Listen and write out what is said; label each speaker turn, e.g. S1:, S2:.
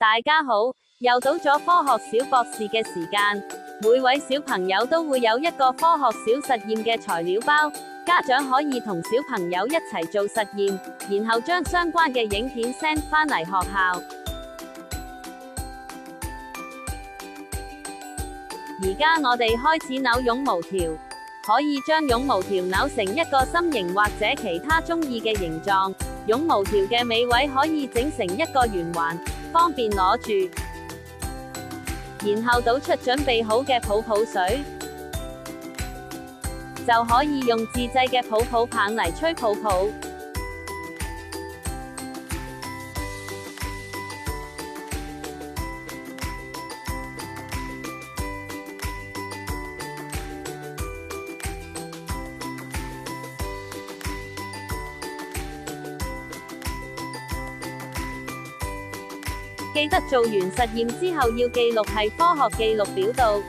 S1: 大家好，又到咗科學小博士嘅時間，每位小朋友都會有一個科學小實驗嘅材料包，家長可以同小朋友一齊做實驗，然後將相關嘅影片 send 返嚟學校。而家我哋開始扭絨毛條，可以將絨毛條扭成一個心形或者其他中意嘅形狀。絨毛條嘅尾位可以整成一個圓環，方便攞住。然後倒出準備好嘅泡泡水，就可以用自製嘅泡泡棒嚟吹泡泡。記得做完實驗之後要記錄喺科學記錄表度。